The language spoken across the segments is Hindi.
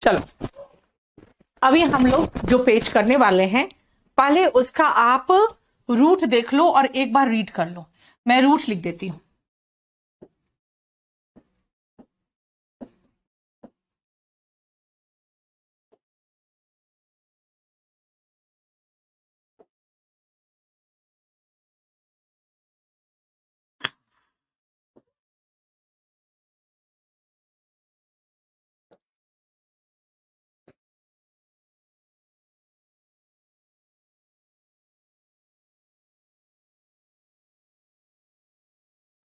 चलो अभी हम लोग जो पेज करने वाले हैं, पहले उसका आप रूट देख लो और एक बार रीड कर लो। मैं रूट लिख देती हूं।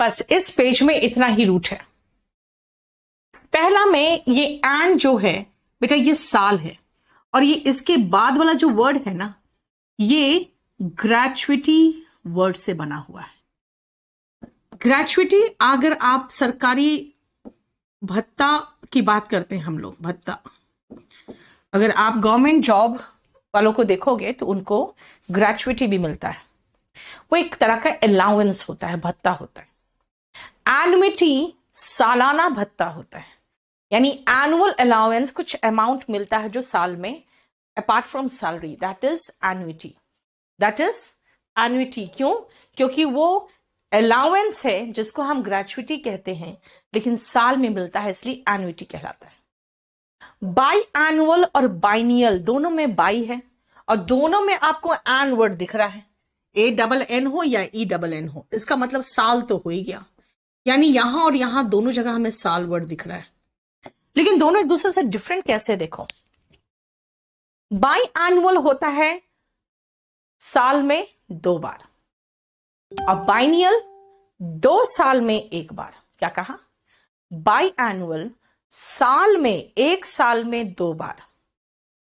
बस इस पेज में इतना ही रूट है। पहला में ये एंड जो है बेटा, ये साल है, और ये इसके बाद वाला जो वर्ड है ना, ये ग्रेचुइटी वर्ड से बना हुआ है। ग्रेचुइटी, अगर आप सरकारी भत्ता की बात करते हैं, हम लोग भत्ता, अगर आप गवर्नमेंट जॉब वालों को देखोगे तो उनको ग्रेचुइटी भी मिलता है। वो एक तरह का अलाउंस होता है, भत्ता होता है। एनुइटी सालाना भत्ता होता है, यानी एनुअल अलाउंस, कुछ अमाउंट मिलता है जो साल में, apart from salary, that is annuity. That is annuity. क्यों? क्योंकि वो अलाउंस है जिसको हम ग्रेचुइटी कहते हैं, लेकिन साल में मिलता है, इसलिए एनुइटी कहलाता है। बाई एनुअल और बाइनियल दोनों में बाई है, और दोनों में आपको एन वर्ड दिख रहा है, ANN हो या ENN हो, इसका मतलब साल तो हो ही गया। यानी यहां और यहां दोनों जगह हमें साल वर्ड दिख रहा है, लेकिन दोनों एक दूसरे से डिफरेंट कैसे? देखो, बाई एनुअल होता है साल में 2 बार, और बाइनियल 2 साल में 1 बार। क्या कहा? बाई एनुअल साल में, 1 साल में 2 बार।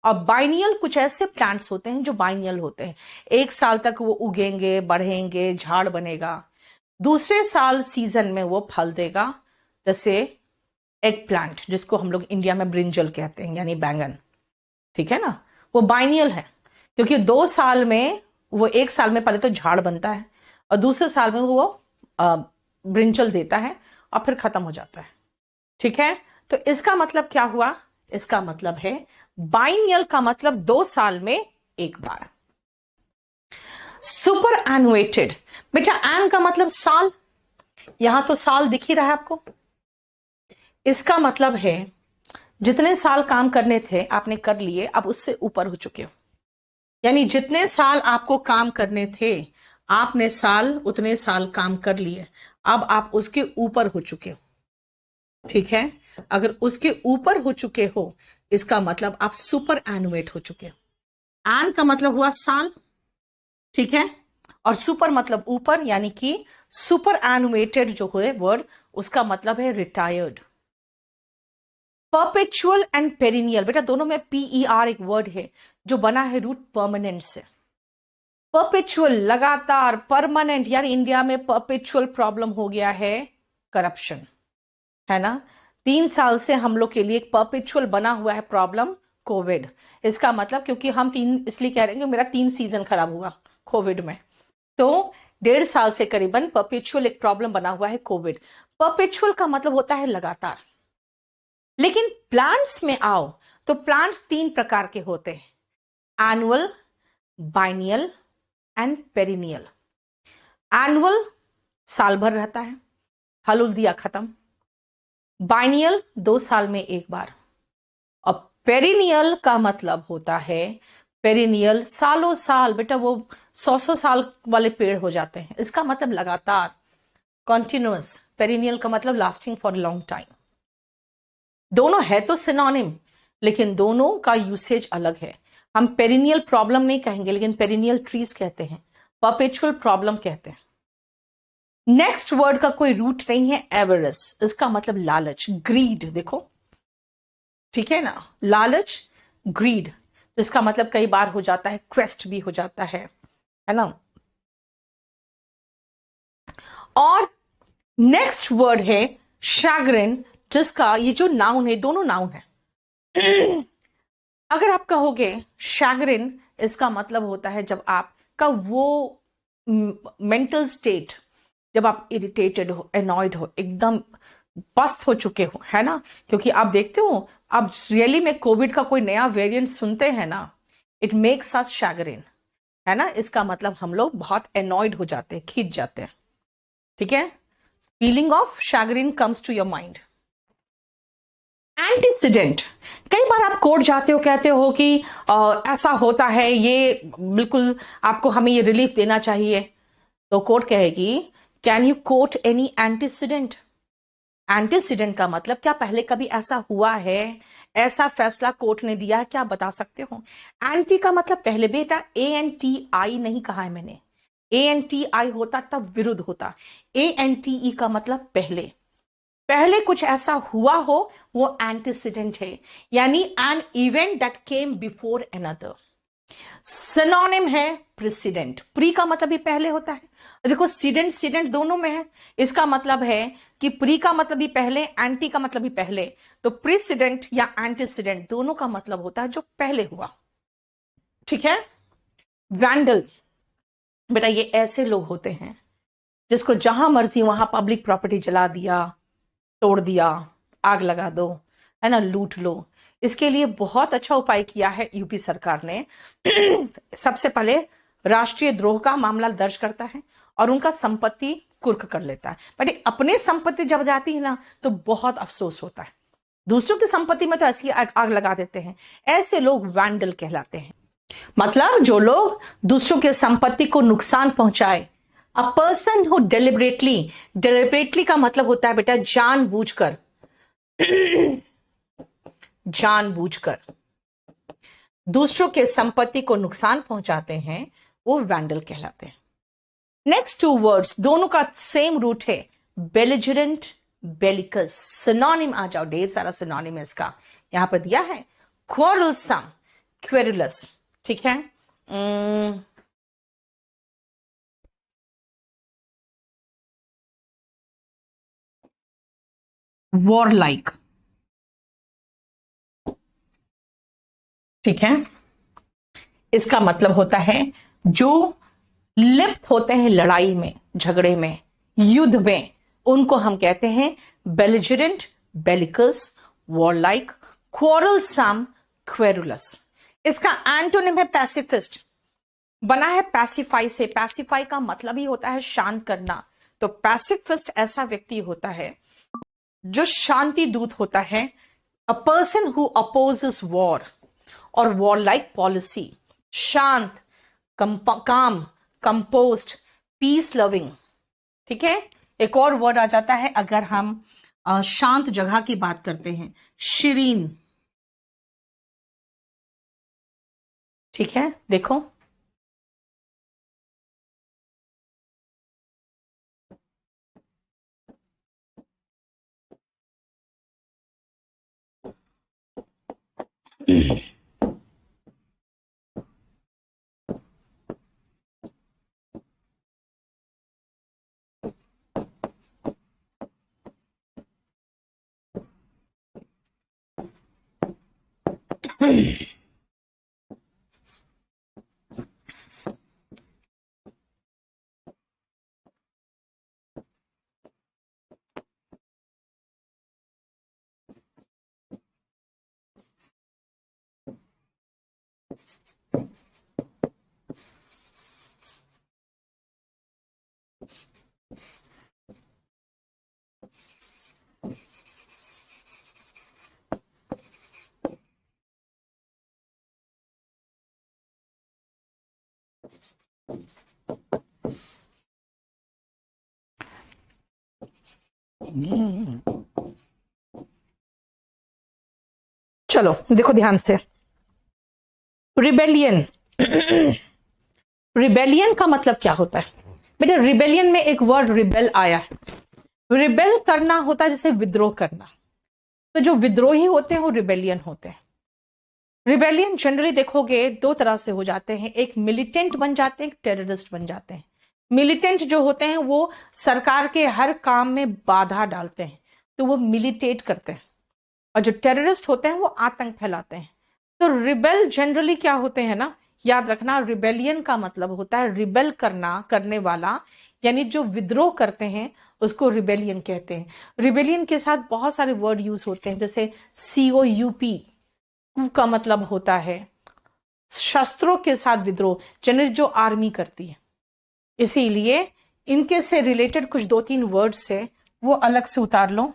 और बाइनियल कुछ ऐसे प्लांट्स होते हैं जो बाइनियल होते हैं, 1 साल तक वो उगेंगे, बढ़ेंगे, झाड़ बनेगा, दूसरे साल सीजन में वो फल देगा, जैसे एग प्लांट, जिसको हम लोग इंडिया में ब्रिंजल कहते हैं, यानी बैंगन। ठीक है ना? वो बाइनियल है, क्योंकि 2 साल में वो, 1 साल में पहले तो झाड़ बनता है, और दूसरे साल में वो ब्रिंजल देता है, और फिर खत्म हो जाता है। ठीक है? तो इसका मतलब क्या हुआ? इसका मतलब है बाइनियल का मतलब 2 साल में 1 बार। सुपर एनुएटेड, बेटा एन का मतलब साल, यहां तो साल दिख ही रहा है आपको। इसका मतलब है जितने साल काम करने थे आपने कर लिए, अब उससे ऊपर हो चुके हो। यानी जितने साल आपको काम करने थे, आपने साल, उतने साल काम कर लिए, अब आप उसके ऊपर हो चुके हो। ठीक है? अगर उसके ऊपर हो चुके हो, इसका मतलब आप सुपर एनुएट हो चुके हो। एन का मतलब हुआ साल, ठीक है, और सुपर मतलब ऊपर, यानी कि सुपर एनुएटेड जो है वर्ड, उसका मतलब है रिटायर्ड। परपेचुअल एंड पेरिनियल, बेटा दोनों में PER एक वर्ड है जो बना है रूट परमानेंट से। परपेचुअल लगातार, परमानेंट, यार इंडिया में परपेचुअल प्रॉब्लम हो गया है करप्शन, है ना? 3 साल से हम लोग के लिए एक परपेचुअल बना हुआ है प्रॉब्लम, कोविड। इसका मतलब, क्योंकि हम 3 इसलिए कह रहे हैं कि मेरा 3 सीजन खराब हुआ कोविड में, तो 1.5 साल से करीबन परपेचुअल एक प्रॉब्लम बना हुआ है कोविड। परपेचुअल का मतलब होता है लगातार। लेकिन प्लांट्स में आओ तो प्लांट्स 3 प्रकार के होते हैं, annual, biennial and perennial. Annual साल भर रहता है, फल उल दिया खत्म। बाइनियल 2 साल में 1 बार। और पेरिनियल का मतलब होता है, पेरिनियल सालों साल, बेटा वो 100 साल वाले पेड़ हो जाते हैं, इसका मतलब लगातार, कॉन्टिन्यूअस। पेरिनियल का मतलब लास्टिंग फॉर लॉन्ग टाइम। दोनों है तो सिनोनिम, लेकिन दोनों का यूसेज अलग है। हम पेरिनियल प्रॉब्लम नहीं कहेंगे, लेकिन पेरिनियल ट्रीज कहते हैं, परपेचुअल प्रॉब्लम कहते हैं। नेक्स्ट वर्ड का कोई रूट नहीं है, एवरेस, इसका मतलब लालच, ग्रीड। देखो, ठीक है ना? लालच, ग्रीड, जिसका मतलब कई बार हो जाता है क्वेस्ट भी हो जाता है ना? और नेक्स्ट वर्ड है शैग्रिन, जिसका ये जो नाउन है, दोनों नाउन है। अगर आप कहोगे शैग्रिन, इसका मतलब होता है जब आपका वो मेंटल स्टेट, जब आप इरिटेटेड हो, एनॉयड हो, एकदम पस्त हो चुके हो, है ना? क्योंकि आप देखते हो अब रियली में कोविड का कोई नया वेरिएंट सुनते हैं ना, इट मेक्स अस शैगरिन, है ना, इसका मतलब हम लोग बहुत एनॉयड हो जाते हैं, खींच जाते हैं, ठीक है। Feeling of chagrin comes to your mind. Antecedent, कई बार आप कोर्ट जाते हो, कहते हो कि ऐसा होता है, ये बिल्कुल आपको, हमें ये रिलीफ देना चाहिए, तो कोर्ट कहेगी can you quote any antecedent. Antecedent का मतलब क्या पहले कभी ऐसा हुआ है, ऐसा फैसला कोर्ट ने दिया है, क्या बता सकते हो। एंटी का मतलब पहले, बेटा ANTI नहीं कहा है मैंने, ANTI होता तब विरुद्ध होता, ANTE का मतलब पहले, पहले कुछ ऐसा हुआ हो वो एंटीसीडेंट है, यानी an event that came before another. Synonym है प्रेसिडेंट, प्री का मतलब भी पहले होता है, देखो सीडेंट सीडेंट दोनों में है, इसका मतलब है कि प्री का मतलब भी पहले, एंटी का मतलब भी पहले, तो प्रेसिडेंट या एंटीसीडेंट दोनों का मतलब होता है जो पहले हुआ, ठीक है। वैंडल, बेटा ये ऐसे लोग होते हैं जिसको जहां मर्जी वहां पब्लिक प्रॉपर्टी जला दिया, तोड़ दिया, आग लगा दो, है ना, लूट लो। इसके लिए बहुत अच्छा उपाय किया है यूपी सरकार ने। सबसे पहले राष्ट्रीय द्रोह का मामला दर्ज करता है और उनका संपत्ति कुर्क कर लेता है, बट अपने संपत्ति जब जाती है ना तो बहुत अफसोस होता है। दूसरों की संपत्ति में तो ऐसी आग लगा देते हैं, ऐसे लोग वैंडल कहलाते हैं। मतलब जो लोग दूसरों के संपत्ति को नुकसान पहुंचाए, अ पर्सन हु डेलिबरेटली, डेलिबरेटली का मतलब होता है बेटा जानबूझकर, जानबूझकर दूसरों के संपत्ति को नुकसान पहुंचाते हैं, वो वैंडल कहलाते हैं। नेक्स्ट टू वर्ड्स दोनों का सेम रूट है, बेलिजरेंट, बेलिकस। सिनोनिम आ जाओ, ढेर सारा सिनोनिम है इसका, यहां पर दिया है क्वारलसम, क्वेरुलस, ठीक है। वॉरलाइक, ठीक है, इसका मतलब होता है जो लिप्त होते हैं लड़ाई में, झगड़े में, युद्ध में, उनको हम कहते हैं बेलिजरेंट, बेलिकस, वॉरलाइक, क्वारलसम, क्वेरुलस। इसका एंटोनिम है पैसिफिस्ट, बना है पैसिफाई से, पैसिफाई का मतलब ही होता है शांत करना, तो पैसिफिस्ट ऐसा व्यक्ति होता है जो शांति दूत होता है, अ पर्सन हु अपोजेस वॉर और वॉर लाइक पॉलिसी, शांत, काम, कंपोस्ट, पीस लविंग, ठीक है। एक और वर्ड आ जाता है अगर हम शांत जगह की बात करते हैं, शिरीन, ठीक है, देखो चलो देखो ध्यान से, रिबेलियन, रिबेलियन का मतलब क्या होता है बेटा, रिबेलियन में एक वर्ड रिबेल आया है, रिबेल करना होता है जैसे विद्रोह करना, तो जो विद्रोही होते हैं वो रिबेलियन होते हैं। रिबेलियन जनरली देखोगे दो तरह से हो जाते हैं, एक मिलिटेंट बन जाते हैं, एक टेररिस्ट बन जाते हैं। मिलिटेंट जो होते हैं वो सरकार के हर काम में बाधा डालते हैं, तो वो मिलिटेट करते हैं, और जो टेररिस्ट होते हैं वो आतंक फैलाते हैं। तो रिबेल जनरली क्या होते हैं ना, याद रखना, रिबेलियन का मतलब होता है रिबेल करना, करने वाला, यानी जो विद्रोह करते हैं उसको रिबेलियन कहते हैं। रिबेलियन के साथ बहुत सारे वर्ड यूज होते हैं, जैसे COUP, कू का मतलब होता है शस्त्रों के साथ विद्रोह, जनरली जो आर्मी करती है। इसीलिए इनके से रिलेटेड कुछ 2-3 वर्ड्स है वो अलग से उतार लो।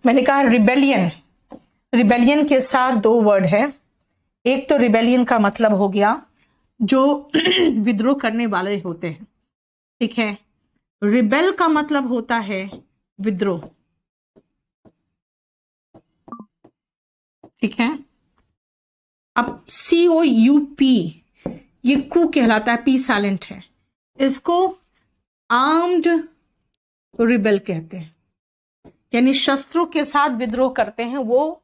मैंने कहा रिबेलियन, रिबेलियन के साथ 2 वर्ड है। एक तो रिबेलियन का मतलब हो गया जो विद्रोह करने वाले होते हैं, ठीक है। रिबेल का मतलब होता है विद्रोह, ठीक है। अब COUP, ये कू कहलाता है, पी साइलेंट है, इसको आर्म्ड रिबेल कहते हैं, यानी शस्त्रों के साथ विद्रोह करते हैं, वो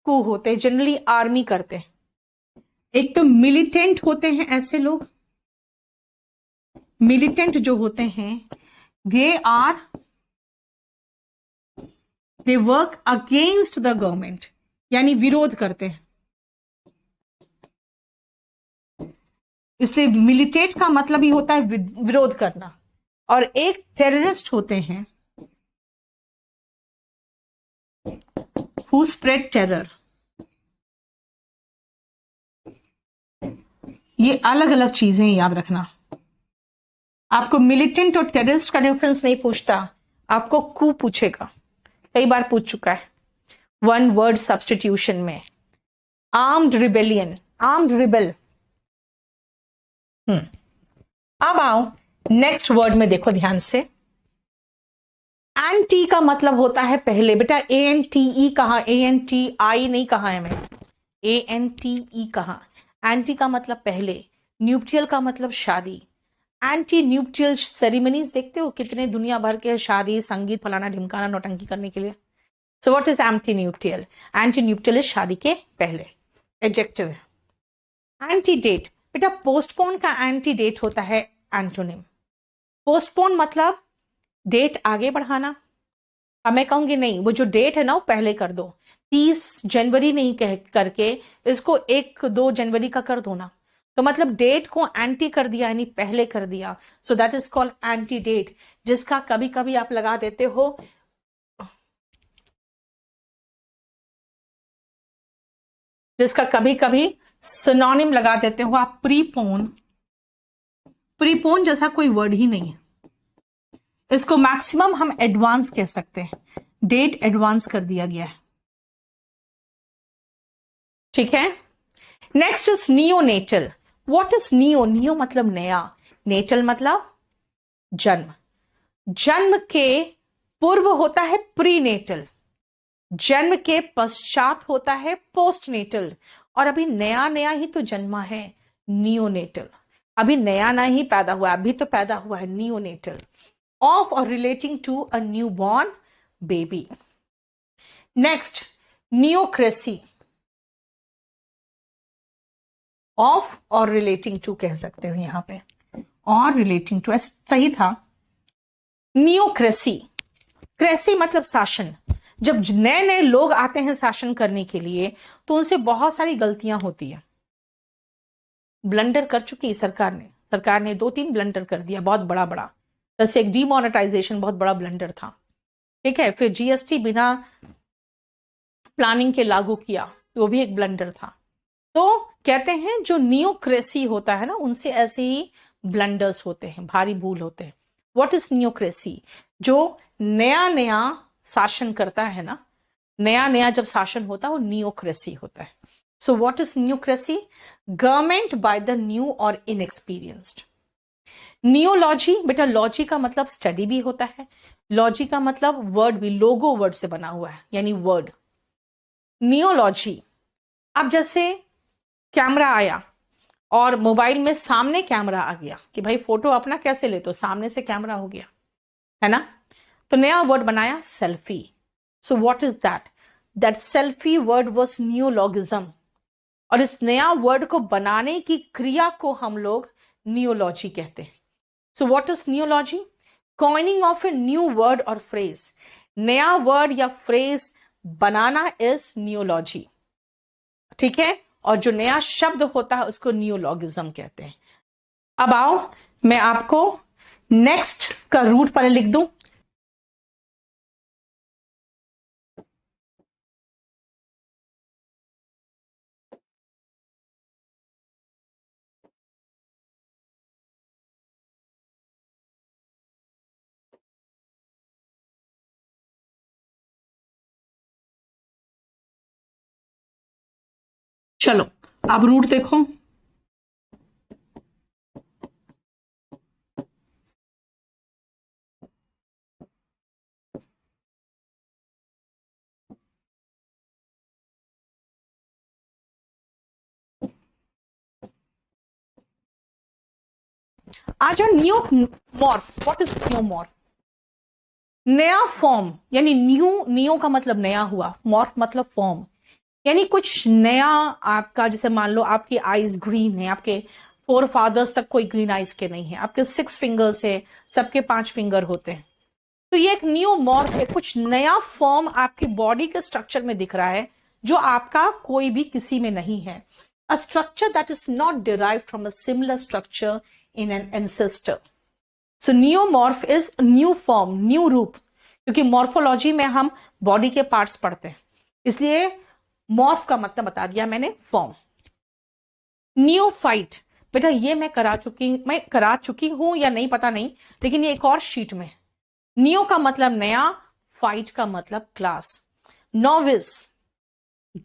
कू होते हैं, जनरली आर्मी करते हैं। एक तो मिलिटेंट होते हैं ऐसे लोग, मिलिटेंट जो होते हैं they work against the government, यानी विरोध करते हैं। इसलिए मिलिटेट का मतलब ही होता है विरोध करना। और एक टेररिस्ट होते हैं हु स्प्रेड टेरर। ये अलग अलग चीजें याद रखना। आपको मिलिटेंट और टेररिस्ट का डिफरेंस नहीं पूछता, आपको कू पूछेगा, कई बार पूछ चुका है 1 वर्ड सब्स्टिट्यूशन में। Armed rebellion, armed rebel. अब आओ नेक्स्ट वर्ड में, देखो ध्यान से। एंटी का मतलब होता है पहले। बेटा ANTE कहा, ANTI नहीं कहा है मैं, ANTE कहा। एंटी का मतलब पहले, न्यूप्टियल का मतलब शादी। एंटी न्यूप्टियल सेरेमनीज देखते हो कितने दुनिया भर के शादी, संगीत, फलाना ढिमकाना, नौटंकी करने के लिए। So what is antenuptial? Antenuptial is शादी के पहले, एडजेक्टिव है। एंटी डेट, बेटा पोस्टपोन का एंटी डेट होता है एंटोनिम। पोस्टपोन मतलब डेट आगे बढ़ाना। अब मैं कहूंगी नहीं, वो जो डेट है ना वो पहले कर दो, 30 जनवरी नहीं कह करके इसको 1-2 जनवरी का कर दो ना, तो मतलब डेट को एंटी कर दिया, यानी पहले कर दिया। So that is called antedate, जिसका कभी कभी आप लगा देते हो, जिसका कभी कभी सिनोनिम लगा देते हो आप प्रीपोन। प्रीपोन जैसा कोई वर्ड ही नहीं है, इसको मैक्सिमम हम एडवांस कह सकते हैं, डेट एडवांस कर दिया गया है, ठीक है। Next is neonatal. What is neo? Neo मतलब नया, नेटल मतलब जन्म। जन्म के पूर्व होता है प्रीनेटल, जन्म के पश्चात होता है पोस्टनेटल, और अभी नया नया ही तो जन्मा है नियोनेटल। अभी नया नया ही पैदा हुआ, अभी तो पैदा हुआ है neonatal. Of or relating to a newborn baby. Next neocracy, of or relating to कह सकते हो यहां पे, और रिलेटिंग टू ऐसे सही था। नियोक्रेसी, क्रेसी मतलब शासन। जब नए नए लोग आते हैं शासन करने के लिए तो उनसे बहुत सारी गलतियां होती है। ब्लंडर कर चुकी सरकार ने 2-3 ब्लंडर कर दिया, बहुत बड़ा बड़ा। जैसे एक डीमोनेटाइजेशन बहुत बड़ा ब्लंडर था, ठीक है। फिर GST बिना प्लानिंग के लागू किया, वो भी एक ब्लंडर था। तो कहते हैं जो नियोक्रेसी होता है ना, उनसे ऐसे ही ब्लंडर्स होते हैं, भारी भूल होते हैं। What is neocracy? जो नया नया शासन करता है ना, नया नया जब शासन होता है वो नियोक्रेसी होता है। So what is neocracy? Government by the new or inexperienced. Neology, बेटा लॉजी का मतलब स्टडी भी होता है, लॉजी का मतलब वर्ड भी, लोगो वर्ड से बना हुआ है, यानी वर्ड। नियोलॉजी, अब जैसे कैमरा आया और मोबाइल में सामने कैमरा आ गया कि भाई फोटो अपना कैसे ले, तो सामने से कैमरा हो गया, है ना। तो नया वर्ड बनाया selfie. So what is that? That selfie word was neologism, और इस नया वर्ड को बनाने की क्रिया को हम लोग नियोलॉजी कहते हैं। So what is neology? Coining of a new word or phrase, नया वर्ड या फ्रेज बनाना इज नियोलॉजी, ठीक है, और जो नया शब्द होता है उसको नियोलॉगिज्म कहते हैं। अब आओ मैं आपको नेक्स्ट का रूट पहले लिख दूं। चलो अब रूट देखो। आ जाओ न्यूमॉर्फ। What is न्यूमॉर्फ? नया फॉर्म, यानी न्यू का मतलब नया हुआ, मॉर्फ मतलब फॉर्म, यानी कुछ नया। आपका जैसे मान लो आपकी आईज ग्रीन है, आपके फोर फादर्स तक कोई ग्रीन आईज के नहीं है, आपके 6 फिंगर्स है, सबके 5 फिंगर होते हैं, तो ये एक न्यू मॉर्फ है, कुछ नया फॉर्म आपकी बॉडी के स्ट्रक्चर में दिख रहा है जो आपका कोई भी किसी में नहीं है। A structure that is not derived from a similar structure in an ancestor. So neomorph is new form, new रूप, क्योंकि मॉर्फोलॉजी में हम बॉडी के पार्ट्स पढ़ते हैं, इसलिए मॉर्फ का मतलब बता दिया मैंने, फॉर्म। नियोफाइट, बेटा ये मैं करा चुकी हूं या नहीं पता नहीं, लेकिन ये एक और शीट में। नियो का मतलब नया, फाइट का मतलब क्लास। नोविस,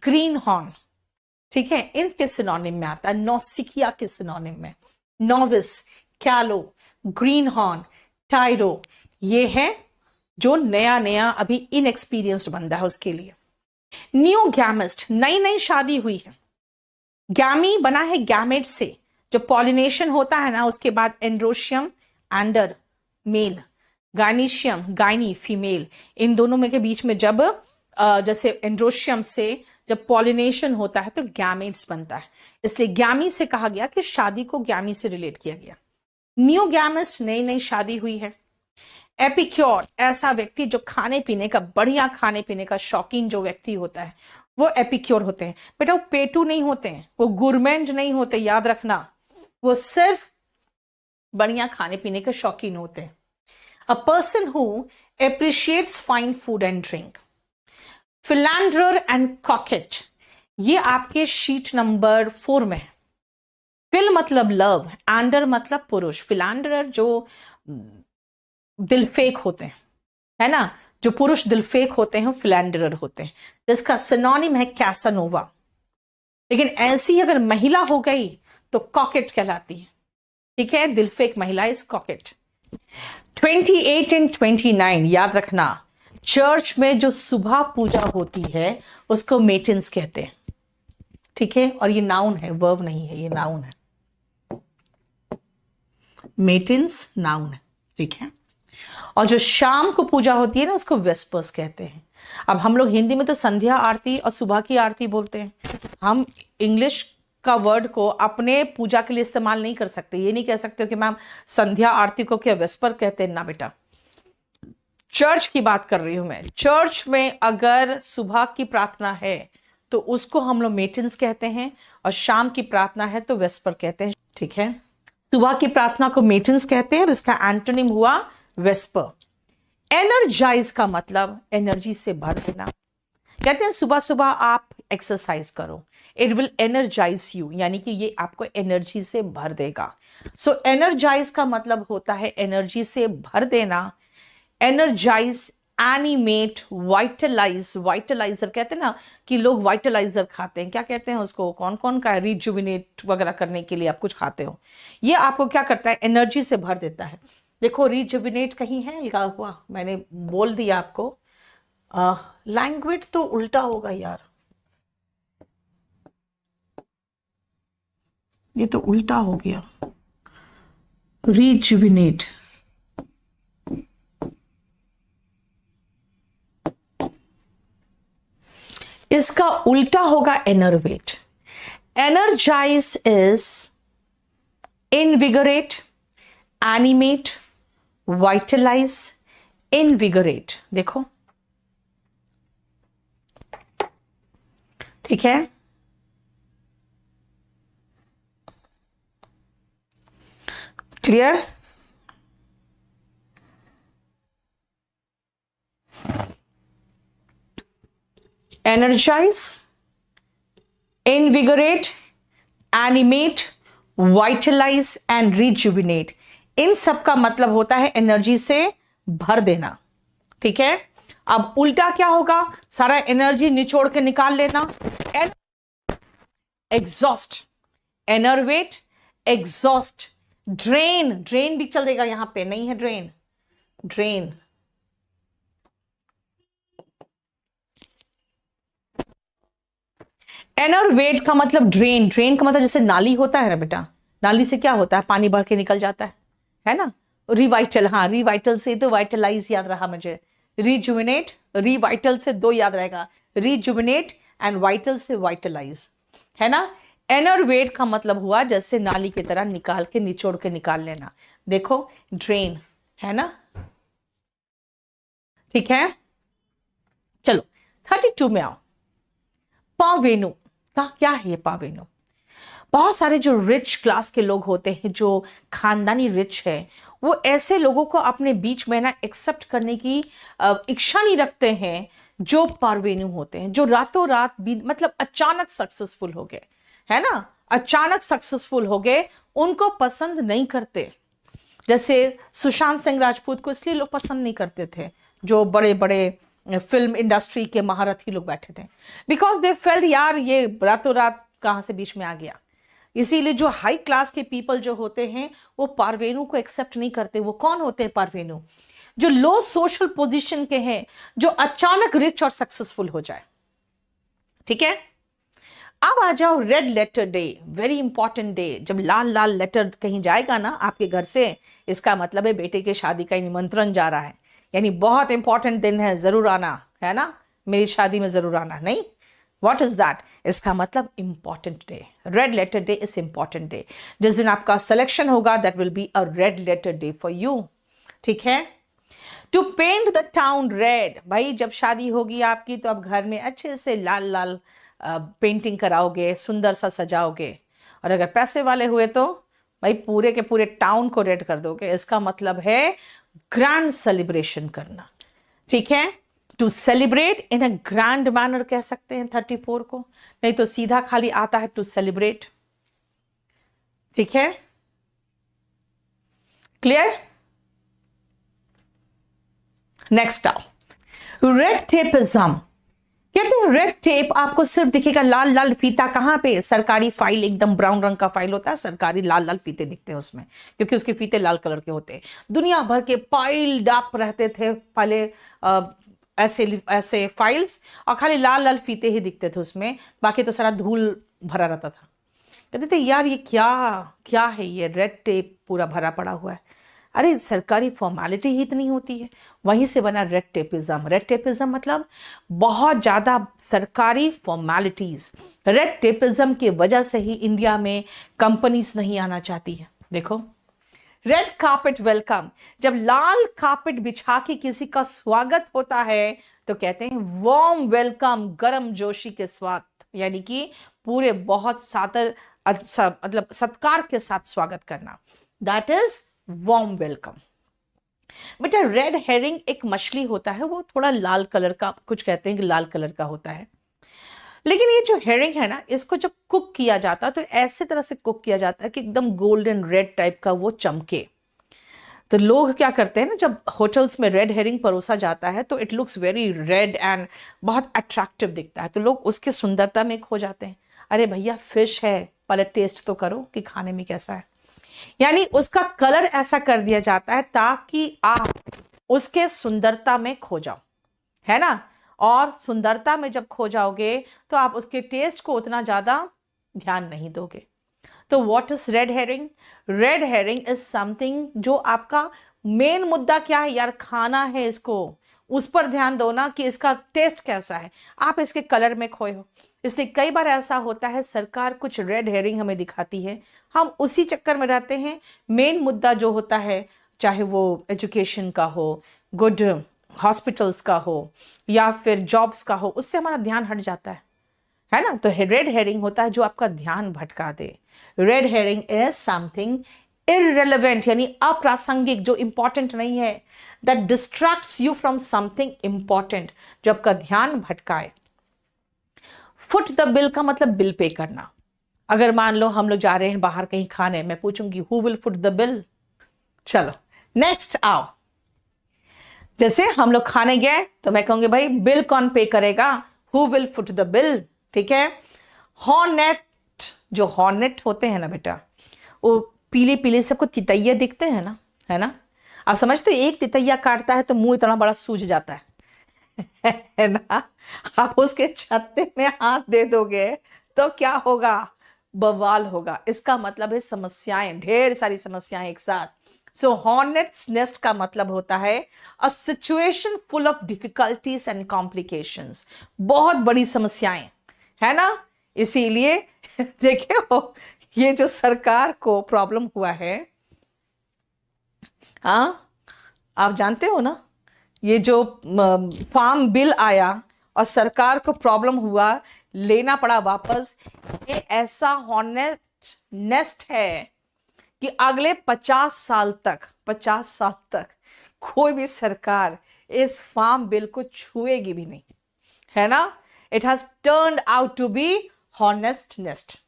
ग्रीन हॉर्न, ठीक है, इनके सिनोनिम में आता है, नौसिकिया के सिनोनिम में। नोविस, कैलो, ग्रीन हॉर्न, टाइरो, ये है जो नया नया अभी इनएक्सपीरियंस्ड बंदा है उसके लिए। न्यू गैमिस्ट, नई नई शादी हुई है। गैमी बना है गैमेट से, जो पॉलिनेशन होता है ना, उसके बाद androecium ander male, gynoecium gyne female, इन दोनों में के बीच में जब जैसे एंड्रोशियम से जब पॉलिनेशन होता है तो गैमेट्स बनता है, इसलिए गैमी से कहा गया कि शादी को गैमी से रिलेट किया गया। न्यू गैमिस्ट, नई नई शादी हुई है। एपिक्योर, ऐसा व्यक्ति जो खाने पीने का, बढ़िया खाने पीने का शौकीन जो व्यक्ति होता है वो एपिक्योर होते हैं। बेटा वो पेटू नहीं होते हैं, वो गुरमेंट नहीं होते, याद रखना, वो सिर्फ बढ़िया खाने पीने के शौकीन होते हैं। A person who appreciates fine food and drink. Philanderer and coquette, ये आपके शीट नंबर 4 में है। फिल मतलब लव, एंडर मतलब पुरुष। फिलैंडरर जो दिलफेक होते हैं, है ना, जो पुरुष दिलफेक होते हैं फिलैंडरर होते हैं, जिसका सिनोनिम है कैसानोवा। लेकिन ऐसी अगर महिला हो गई तो कॉकेट कहलाती है, ठीक है, दिलफेक महिला इज कॉकेट। 28 एंड 29 याद रखना, चर्च में जो सुबह पूजा होती है उसको मेटिन्स कहते हैं, ठीक है, और ये नाउन है, वर्ब नहीं है, ये नाउन है। मेटिन्स नाउन है, ठीक है। और जो शाम को पूजा होती है ना उसको वेस्पर्स कहते हैं। अब हम लोग हिंदी में तो संध्या आरती और सुबह की आरती बोलते हैं, हम इंग्लिश का वर्ड को अपने पूजा के लिए इस्तेमाल नहीं कर सकते। ये नहीं कह सकते कि मैम संध्या आरती को क्या वेस्पर कहते हैं, ना बेटा, चर्च की बात कर रही हूं मैं। चर्च में अगर सुबह की प्रार्थना है तो उसको हम लोग मेटिन्स कहते हैं, और शाम की प्रार्थना है तो वेस्पर कहते हैं, ठीक है। सुबह की प्रार्थना को मेटिन्स कहते हैं और इसका एंटोनिम हुआ वेस्पर। एनर्जाइज का मतलब एनर्जी से भर देना। कहते हैं सुबह सुबह आप एक्सरसाइज करो, इट विल एनर्जाइज यू, यानी कि ये आपको एनर्जी से भर देगा। सो एनर्जाइज का मतलब होता है एनर्जी से भर देना। एनर्जाइज, एनिमेट, वाइटलाइज, वाइटलाइजर कहते हैं ना कि लोग वाइटलाइजर खाते हैं, क्या कहते हैं उसको, कौन कौन का, रिजुविनेट वगैरह करने के लिए आप कुछ खाते हो, ये आपको क्या करता है, एनर्जी से भर देता है। देखो रिजुविनेट कहीं है लिखा हुआ, मैंने बोल दिया आपको। लैंग्वेज तो उल्टा होगा यार, ये तो उल्टा हो गया, रिजुविनेट। इसका उल्टा होगा enervate. Energize is invigorate, animate, vitalize, invigorate. देखो ठीक है, clear? Energize, invigorate, animate, vitalize and rejuvenate, इन सब का मतलब होता है एनर्जी से भर देना। ठीक है, अब उल्टा क्या होगा, सारा एनर्जी निचोड़ के निकाल लेना। एग्जॉस्ट, एनर्वेट, एग्जॉस्ट, ड्रेन, ड्रेन भी चल देगा, यहां पे नहीं है ड्रेन, ड्रेन, एनर्वेट का मतलब ड्रेन, ड्रेन का मतलब जैसे नाली होता है ना बेटा, नाली से क्या होता है, पानी बढ़ के निकल जाता है ना। रिवाइटल, हाँ रिवाइटल से तो वाइटलाइज याद रहा मुझे, रिजुविनेट, रिवाइटल से दो याद रहेगा, रिजुविनेट एंड वाइटल से वाइटलाइज, है ना। एनर्वेट का मतलब हुआ जैसे नाली की तरह निकाल के, निचोड़ के निकाल लेना। देखो ड्रेन, है ना, ठीक है। चलो 32 में आओ। पावेनु का क्या है ये पावेनु? बहुत सारे जो रिच क्लास के लोग होते हैं, जो खानदानी रिच है, वो ऐसे लोगों को अपने बीच में ना एक्सेप्ट करने की इच्छा नहीं रखते हैं जो पारवेनु होते हैं, जो रातों रात भी मतलब अचानक सक्सेसफुल हो गए, है ना, अचानक सक्सेसफुल हो गए, उनको पसंद नहीं करते। जैसे सुशांत सिंह राजपूत को इसलिए लोग पसंद नहीं करते थे, जो बड़े बड़े फिल्म इंडस्ट्री के महारथी लोग बैठे थे, बिकॉज दे फेल्ट यार ये रातों रात कहां से बीच में आ गया। इसीलिए जो हाई क्लास के पीपल जो होते हैं वो पारवेनू को एक्सेप्ट नहीं करते। वो कौन होते हैं पारवेनू? जो लो सोशल पोजीशन के हैं, जो अचानक रिच और सक्सेसफुल हो जाए। ठीक है, अब आ जाओ red letter day, very important day. जब लाल लाल लेटर कहीं जाएगा ना आपके घर से, इसका मतलब है बेटे के शादी का निमंत्रण जा रहा है, यानी बहुत इंपॉर्टेंट दिन है, जरूर आना, है ना, मेरी शादी में जरूर आना। नहीं, व्हाट इज दैट? इसका मतलब important day, red letter day is important day. जिस दिन आपका सिलेक्शन होगा that will be a red letter day for you. ठीक है, to paint the town red, भाई जब शादी होगी आपकी तो आप घर में अच्छे से लाल लाल पेंटिंग कराओगे, सुंदर सा सजाओगे, और अगर पैसे वाले हुए तो भाई पूरे के पूरे टाउन को रेड कर दोगे। इसका मतलब है ग्रैंड सेलिब्रेशन करना। ठीक है, to celebrate in a grand manner कह सकते हैं 34 को, नहीं तो सीधा खाली आता है टू सेलिब्रेट। ठीक है, क्लियर? नेक्स्ट आओ, रेड टेपिज्म। कहते हैं रेड टेप आपको सिर्फ दिखेगा लाल लाल फीता, कहां पे? सरकारी फाइल, एकदम ब्राउन रंग का फाइल होता है, सरकारी लाल लाल फीते दिखते हैं उसमें, क्योंकि उसके फीते लाल कलर के होते हैं। दुनिया भर के पाइल्ड अप रहते थे पहले ऐसे ऐसे फाइल्स, और खाली लाल लाल फीते ही दिखते थे उसमें, बाकी तो सारा धूल भरा रहता था। कहते थे यार ये क्या क्या है, ये रेड टेप पूरा भरा पड़ा हुआ है। अरे सरकारी फॉर्मेलिटी ही इतनी होती है, वहीं से बना रेड टेपिज्म। रेड टेपिज्म मतलब बहुत ज़्यादा सरकारी फॉर्मेलिटीज। रेड टेपिज्म की वजह से ही इंडिया में कंपनीज नहीं आना चाहती है। देखो, रेड कार्पेट वेलकम, जब लाल कार्पेट बिछा के किसी का स्वागत होता है तो कहते हैं वार्म वेलकम, गर्म जोशी के साथ, यानी कि पूरे बहुत सादर मतलब सत्कार के साथ स्वागत करना, दैट इज वार्म वेलकम। बेटा रेड हेरिंग एक मछली होता है, वो थोड़ा लाल कलर का, कुछ कहते हैं कि लाल कलर का होता है, लेकिन ये जो हेरिंग है ना, इसको जब कुक किया जाता है तो ऐसे तरह से कुक किया जाता है कि एकदम गोल्डन रेड टाइप का वो चमके। तो लोग क्या करते हैं ना, जब होटल्स में रेड हेरिंग परोसा जाता है तो it looks very red and बहुत अट्रैक्टिव दिखता है, तो लोग उसकी सुंदरता में खो जाते हैं। अरे भैया फिश है, पहले टेस्ट तो करो कि खाने में कैसा है। यानी उसका कलर ऐसा कर दिया जाता है ताकि आप उसके सुंदरता में खो जाओ, है ना, और सुंदरता में जब खो जाओगे तो आप उसके टेस्ट को उतना ज्यादा ध्यान नहीं दोगे। तो what is red herring? Red herring is something जो आपका मेन मुद्दा क्या है यार, खाना है, इसको उस पर ध्यान दो ना कि इसका टेस्ट कैसा है, आप इसके कलर में खोए हो। इसलिए कई बार ऐसा होता है सरकार कुछ रेड हेरिंग हमें दिखाती है, हम उसी चक्कर में रहते हैं। मेन मुद्दा जो होता है, चाहे वो एजुकेशन का हो, गुड हॉस्पिटल्स का हो, या फिर जॉब्स का हो, उससे हमारा ध्यान हट जाता है ना। तो रेड हेरिंग होता है जो आपका ध्यान भटका दे। Red herring is something irrelevant, यानी अप्रासंगिक, जो इंपॉर्टेंट नहीं है, that distracts you from something important, जो आपका ध्यान भटकाए। फुट द बिल का मतलब बिल पे करना। अगर मान लो हम लोग जा रहे हैं बाहर कहीं खाने, मैं पूछूंगी who will foot the bill. चलो नेक्स्ट आओ, जैसे हम लोग खाने गए तो मैं कहूंगी भाई बिल कौन पे करेगा, who will foot the bill. ठीक है। हॉर्नेट, जो हॉर्नेट होते हैं ना बेटा, वो पीले पीले सबको तितैया दिखते हैं ना, है ना। आप समझते हो, एक तितैया काटता है तो मुंह इतना बड़ा सूज जाता है ना। आप उसके छत्ते में हाथ दे दोगे तो क्या होगा, बवाल होगा। इसका मतलब है समस्याएं, ढेर सारी समस्याएं एक साथ। सो हॉर्नेट्स नेस्ट का मतलब होता है a situation full of difficulties and complications, बहुत बड़ी समस्याएं, है ना। इसीलिए देखिए हो, ये जो सरकार को प्रॉब्लम हुआ है, हाँ आप जानते हो ना, ये जो फार्म बिल आया और सरकार को प्रॉब्लम हुआ, लेना पड़ा वापस, ये ऐसा हॉर्नेट नेस्ट है कि अगले 50 साल तक कोई भी सरकार इस फार्म बिल को छुएगी भी नहीं, है ना। It has turned out to be हॉनेस्ट नेस्ट,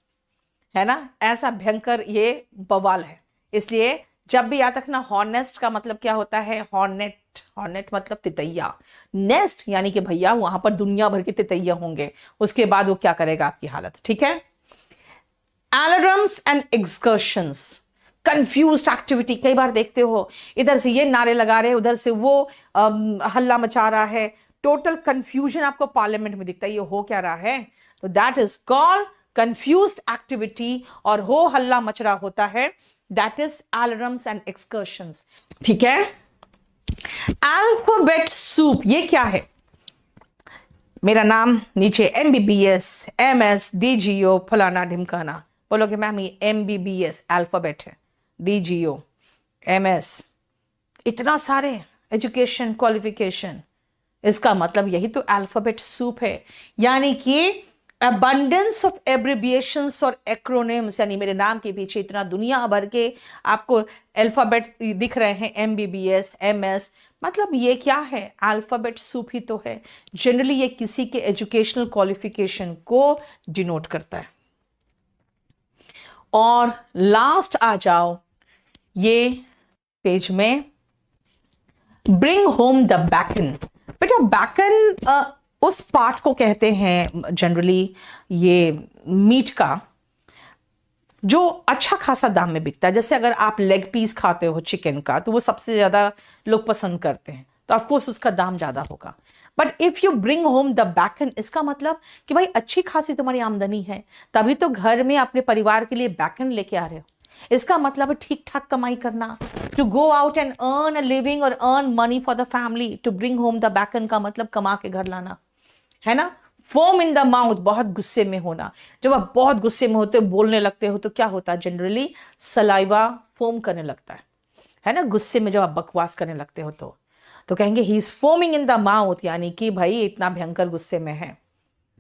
है ना। ऐसा भयंकर ये बवाल है। इसलिए जब भी याद रखना, हॉनेस्ट का मतलब क्या होता है, हॉर्नेट, हॉर्नेट मतलब तितैया, नेस्ट यानी कि भैया वहां पर दुनिया भर के तितैया होंगे, उसके बाद वो क्या करेगा आपकी हालत। ठीक है। Alarms and excursions, confused activity. कई बार देखते हो इधर से ये नारे लगा रहे हैं, उधर से वो हल्ला मचा रहा है, टोटल कंफ्यूजन आपको पार्लियामेंट में दिखता है, ये हो क्या रहा है। तो that is called confused activity, और हो हल्ला मच रहा होता है, दैट इज अलार्म्स एंड एक्सकर्शंस। ठीक है। अल्फाबेट सूप, ये क्या है, मेरा नाम नीचे MBBS MS DGO फलाना ढिमकाना, बोलोगे मैम ये MBBS अल्फाबेट है, DGO MS, इतना सारे एजुकेशन क्वालिफिकेशन, इसका मतलब यही तो अल्फाबेट सूप है। यानी कि abundance ऑफ एब्रिविएशंस और एक्रोनिम्स, यानी मेरे नाम के पीछे इतना दुनिया भर के आपको अल्फाबेट दिख रहे हैं, MBBS MS, मतलब ये क्या है, अल्फाबेट सूप ही तो है। जनरली ये किसी के एजुकेशनल क्वालिफिकेशन को डिनोट करता है। और लास्ट आ जाओ ये पेज में, ब्रिंग होम द बैकन। बेटा बैकन उस पार्ट को कहते हैं जनरली, ये मीट का जो अच्छा खासा दाम में बिकता है। जैसे अगर आप लेग पीस खाते हो चिकन का, तो वो सबसे ज्यादा लोग पसंद करते हैं, तो ऑफकोर्स उसका दाम ज्यादा होगा। But if you bring home the bacon, इसका मतलब कि भाई अच्छी खासी तुम्हारी आमदनी है, तभी तो घर में अपने परिवार के लिए बैकन लेके आ रहे हो। इसका मतलब है ठीक ठाक कमाई करना, to go out and earn a living or earn money for the family. To bring home the bacon का मतलब कमा के घर लाना, है ना। फोम इन द माउथ, बहुत गुस्से में होना। जब आप बहुत गुस्से में होते हो, बोलने लगते हो, तो क्या होता है, जनरली सलाइवा फोम करने लगता है ना। गुस्से में जब आप बकवास करने लगते हो तो कहेंगे he is foaming in the mouth, यानी कि भाई इतना भयंकर गुस्से में है।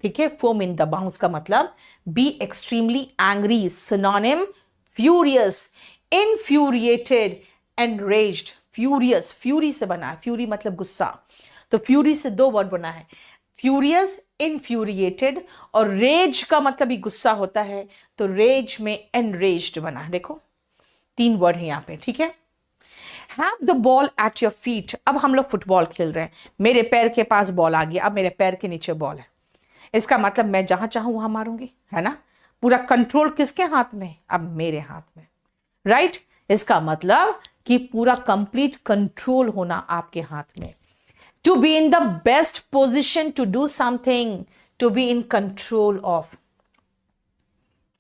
ठीक है। फोम इन द माउथ का मतलब be extremely angry, synonym furious, infuriated, enraged. Furious, fury से बना है, फ्यूरी मतलब गुस्सा, तो फ्यूरी से दो वर्ड बना है, फ्यूरियस, इनफ्यूरिएटेड, और रेज का मतलब भी गुस्सा होता है, तो रेज में एनरेज्ड बना है। देखो 3 वर्ड है यहां पे। ठीक है। Have the ball at your feet, अब हम लोग फुटबॉल खेल रहे हैं, मेरे पैर के पास बॉल आ गया, अब मेरे पैर के नीचे बॉल है। इसका मतलब मैं जहां चाहूं वहां मारूंगी, है ना। पूरा कंट्रोल किसके हाथ में, अब मेरे हाथ में, राइट। इसका मतलब कि पूरा कंप्लीट कंट्रोल होना आपके हाथ में। To be in the best position to do something, to be in control of.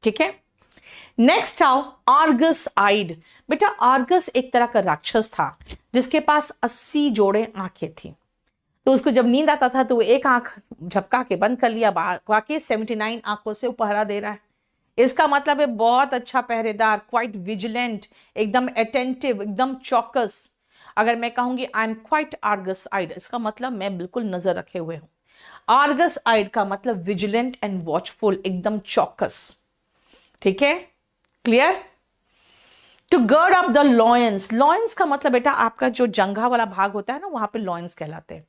ठीक है। नेक्स्ट आओ, आर्गस आइड। बेटा आर्गस एक तरह का राक्षस था जिसके पास 80 जोड़े आंखें थी। तो उसको जब नींद आता था तो वो एक आंख झपका के बंद कर लिया, बाकी 79 आंखों से वो पहरा दे रहा है। इसका मतलब है बहुत अच्छा पहरेदार, क्वाइट विजिलेंट, एकदम अटेंटिव, एकदम चौकस। अगर मैं कहूंगी आई एम क्वाइट आर्गस आइड, इसका मतलब मैं बिल्कुल नजर रखे हुए हूं। आर्गस आइड का मतलब विजिलेंट एंड वॉचफुल, एकदम चौकस। ठीक है, clear. To gird up the loins, loins का मतलब बेटा आपका जो जंघा वाला भाग होता है ना, वहां पे लॉयंस कहलाते हैं।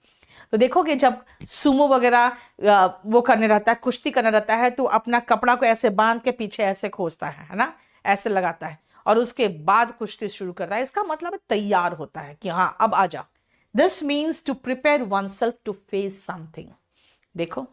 तो देखोगे जब सुमो वगैरह वो करने रहता है, कुश्ती करने रहता है, तो अपना कपड़ा को ऐसे बांध के पीछे ऐसे खोसता है ना, ऐसे लगाता है, और उसके बाद कुश्ती शुरू करता है। इसका मतलब तैयार होता है कि हाँ अब आ जा। This means to prepare oneself to face something. देखो